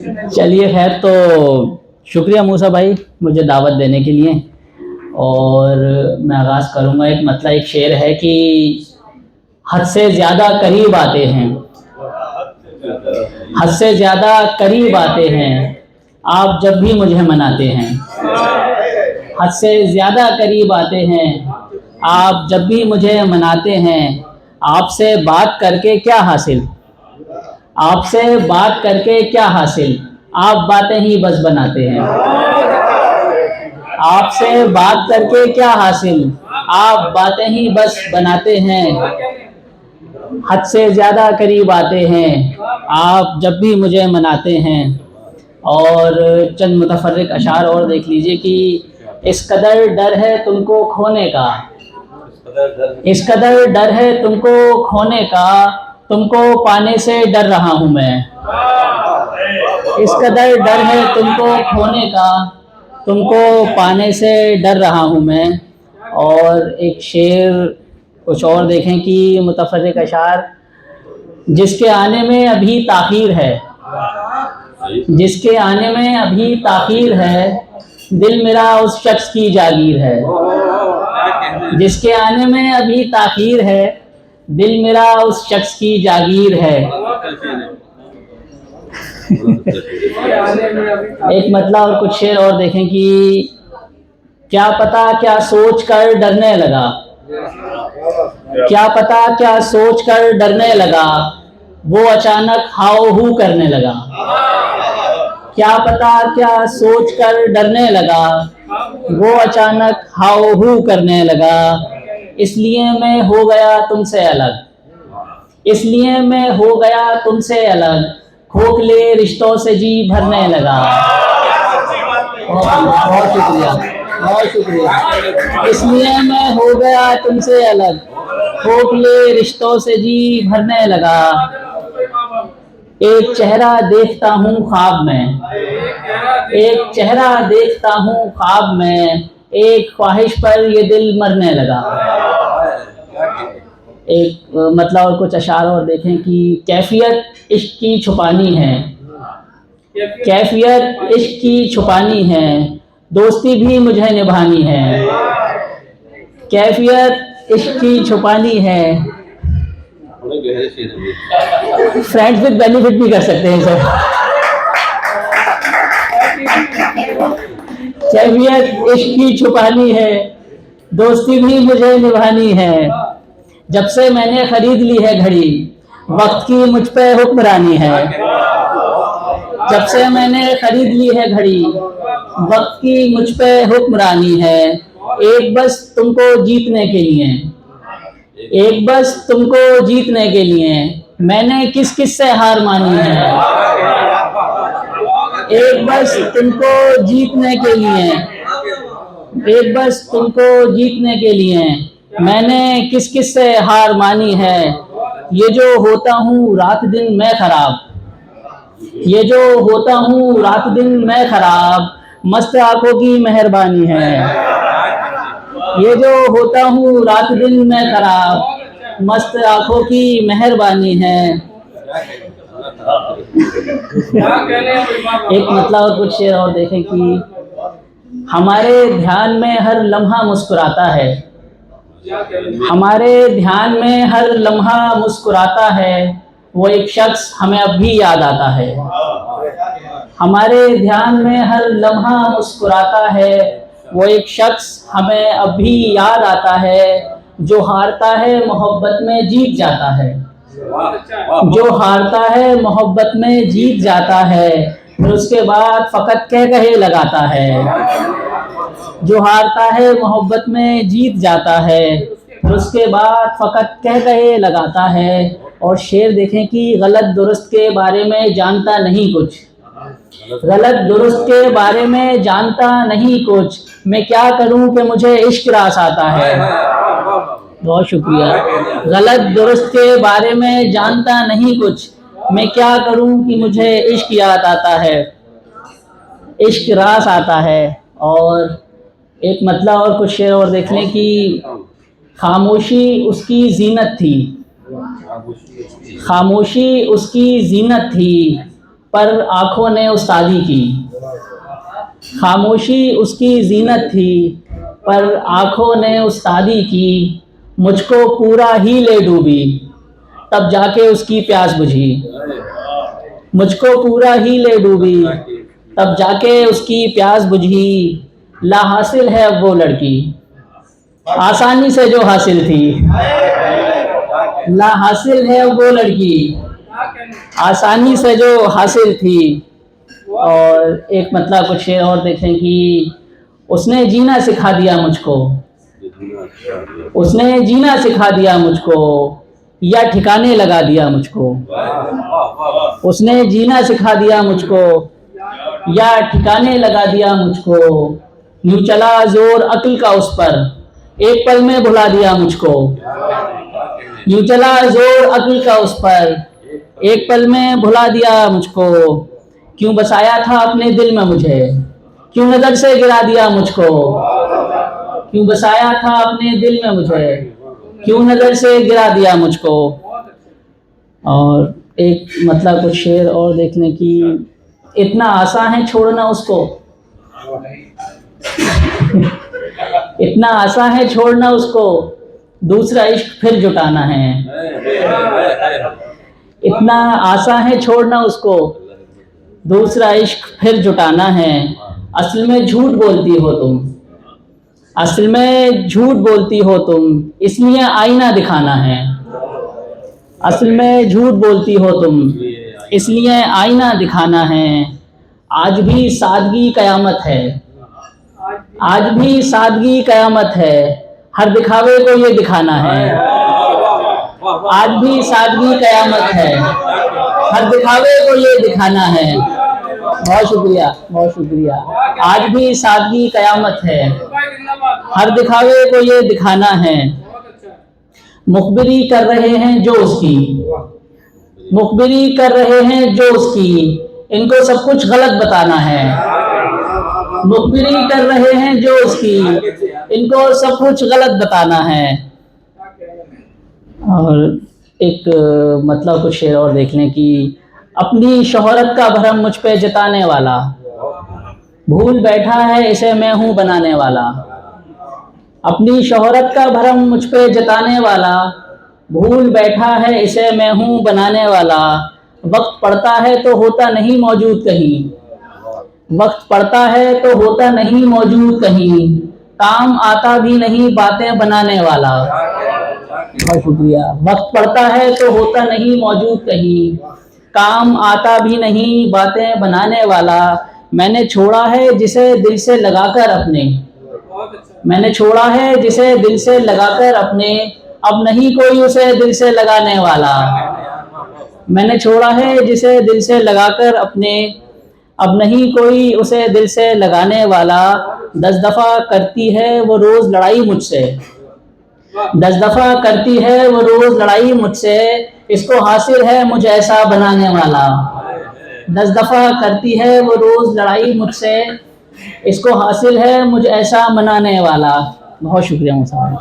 चलिए खैर, तो शुक्रिया मूसा भाई मुझे दावत देने के लिए। और मैं आगाज़ करूँगा। एक शेर है कि हद से ज़्यादा करीब आते हैं, हद से ज़्यादा करीब आते हैं, आप जब भी मुझे मनाते हैं। हद से ज़्यादा करीब आते हैं, आप जब भी मुझे मनाते हैं। आपसे बात करके क्या हासिल, आपसे बात करके क्या हासिल, आप बातें ही बस बनाते हैं। आपसे बात करके क्या हासिल, आप बातें ही बस बनाते हैं। हद से ज़्यादा करीब आते हैं, आप जब भी मुझे मनाते हैं। और चंद मुतफर्रिक अशार और देख लीजिए कि इस कदर डर है तुमको खोने का, इस कदर डर है तुमको खोने का, तुमको पाने से डर रहा हूँ मैं। इस कदर डर है तुमको खोने का, तुमको पाने से डर रहा हूँ मैं। और एक शेर कुछ और देखें कि मुतफर्रिक अशार, जिसके आने में अभी ताख़ीर है, जिसके आने में अभी ताख़ीर है, दिल मेरा उस शख्स की जागीर है। जिसके आने में अभी ताख़ीर है, दिल मेरा उस शख्स की जागीर है। एक मतलब और कुछ शेर और देखें कि क्या पता क्या सोच कर डरने लगा, क्या पता क्या सोच कर डरने लगा, वो अचानक हाउ हू करने लगा। क्या पता क्या सोच कर डरने लगा, वो अचानक हाउ हू करने लगा। इसलिए मैं हो गया तुमसे अलग, इसलिए मैं हो गया तुमसे अलग, खोखले रिश्तों से जी भरने लगा। बहुत शुक्रिया, बहुत शुक्रिया। इसलिए मैं हो गया तुमसे अलग, खोखले रिश्तों से जी भरने लगा। एक चेहरा देखता हूँ ख्वाब में, एक चेहरा देखता हूँ ख्वाब में, एक ख्वाहिश पर ये दिल मरने लगा। एक मतलब और कुछ अशार और देखें कि कैफियत इश्क की छुपानी है, कैफियत इश्क की छुपानी है, दोस्ती भी मुझे निभानी है। कैफियत इश्क की छुपानी है, फ्रेंड्स विद बेनिफिट भी कर सकते हैं सर। कैफियत इश्क की छुपानी है, दोस्ती भी मुझे निभानी है। जब से मैंने खरीद ली है घड़ी, वक्त की मुझ पे हुक्मरानी है। जब से मैंने खरीद ली है घड़ी, वक्त की मुझ पे हुक्मरानी है। एक बस तुमको जीतने के लिए, एक बस तुमको जीतने के लिए, मैंने किस किस से हार मानी है। एक बस तुमको जीतने के लिए, एक बस तुमको जीतने के लिए, मैंने किस किस से हार मानी है। ये जो होता हूँ रात दिन मैं खराब, ये जो होता हूँ रात दिन मैं खराब, मस्त आंखों की मेहरबानी है। ये जो होता हूँ रात दिन मैं खराब, मस्त आंखों की मेहरबानी है। एक मतलब और कुछ शेर और देखें कि हमारे ध्यान में हर लम्हा मुस्कुराता है, हमारे ध्यान में हर लम्हा मुस्कुराता है, वो एक शख्स हमें अब भी याद आता है। हमारे ध्यान में हर लम्हा मुस्कुराता है, वो एक शख्स हमें अब भी याद आता है। जो हारता है मोहब्बत में जीत जाता है, जो हारता है मोहब्बत में जीत जाता है, फिर उसके बाद फकत कह कहे लगाता है। जो हारता है मोहब्बत में जीत जाता है, फिर उसके बाद फकत कह कहे लगाता है। और शेर देखें कि गलत दुरुस्त के बारे में जानता नहीं कुछ, गलत दुरुस्त के बारे में जानता नहीं कुछ, मैं क्या करूं कि मुझे इश्क रास आता है। बहुत शुक्रिया। गलत दुरुस्त के बारे में जानता नहीं कुछ, मैं क्या करूं कि मुझे इश्क याद आता है, इश्क रास आता है। और एक मतलब और कुछ शेर और देख लें कि खामोशी उसकी जीनत थी, खामोशी उसकी जीनत थी, पर आँखों ने उस्तादी की। खामोशी उसकी जीनत थी पर आँखों ने उस्तादी की। मुझको पूरा ही ले डूबी तब जाके उसकी प्यास बुझी। मुझको पूरा ही ले डूबी तब जाके उसकी प्यास बुझी। ला हासिल है अब वो लड़की आसानी से जो हासिल थी। ला हासिल है अब वो लड़की आसानी से जो हासिल थी। और एक मतलब कुछ शेर और देखें कि उसने जीना सिखा दिया मुझको। उसने जीना सिखा दिया मुझको या ठिकाने लगा दिया मुझको। उसने जीना सिखा दिया मुझको या ठिकाने लगा दिया मुझको। यूं चला जोर अक्ल का उस पर एक पल में भुला दिया मुझको। यूं चला जोर अक्ल का उस पर एक पल में भुला दिया मुझको। क्यों बसाया था अपने दिल में मुझे क्यों नजर से गिरा दिया मुझको। क्यों बसाया था अपने दिल में मुझे क्यों नजर से गिरा दिया मुझको। और एक मतलब कुछ शेर और देखने की। इतना आसान है छोड़ना उसको इतना आसान है छोड़ना उसको दूसरा इश्क फिर जुटाना है। इतना आसान है छोड़ना उसको दूसरा इश्क फिर जुटाना है। असल में झूठ बोलती हो तुम असल में झूठ बोलती हो तुम इसलिए आईना दिखाना है। असल में झूठ बोलती हो तुम इसलिए आईना दिखाना है। आज भी सादगी कयामत है आज भी सादगी कयामत है। हर दिखावे को ये दिखाना है। आज भी सादगी कयामत है हर दिखावे को ये दिखाना है। बहुत शुक्रिया बहुत शुक्रिया। आज भी सादगी कयामत है हर दिखावे को ये दिखाना है। मुखबिरी कर रहे हैं जो उसकी मुखबिरी कर रहे हैं जो उसकी इनको सब कुछ गलत बताना है। मुखबिरी कर रहे हैं जो उसकी इनको सब कुछ गलत बताना है। और एक मतलब कुछ शेर और देख लें कि अपनी शोहरत का भरम मुझ पे जताने वाला भूल बैठा है इसे मैं हूँ बनाने वाला। अपनी शोहरत का भरम मुझ पे जताने वाला भूल बैठा है इसे मैं हूँ बनाने वाला। वक्त पड़ता है तो होता नहीं मौजूद कहीं वक्त पड़ता है तो होता नहीं मौजूद कहीं। काम आता भी नहीं बातें बनाने वाला। बहुत शुक्रिया। वक्त पड़ता है तो होता नहीं मौजूद कहीं काम आता भी नहीं बातें बनाने वाला। मैंने छोड़ा है जिसे दिल से लगाकर अपने मैंने छोड़ा है जिसे दिल से लगाकर अपने अब नहीं कोई उसे दिल से लगाने वाला। मैंने छोड़ा है जिसे दिल से लगाकर अपने अब नहीं कोई उसे दिल से लगाने वाला। 10 दफा करती है वो रोज लड़ाई मुझसे 10 दफा करती है वो रोज लड़ाई मुझसे इसको हासिल है मुझे ऐसा बनाने वाला। 10 दफा करती है वो रोज लड़ाई मुझसे इसको हासिल है मुझे ऐसा मनाने वाला। बहुत शुक्रिया मुसाफिर।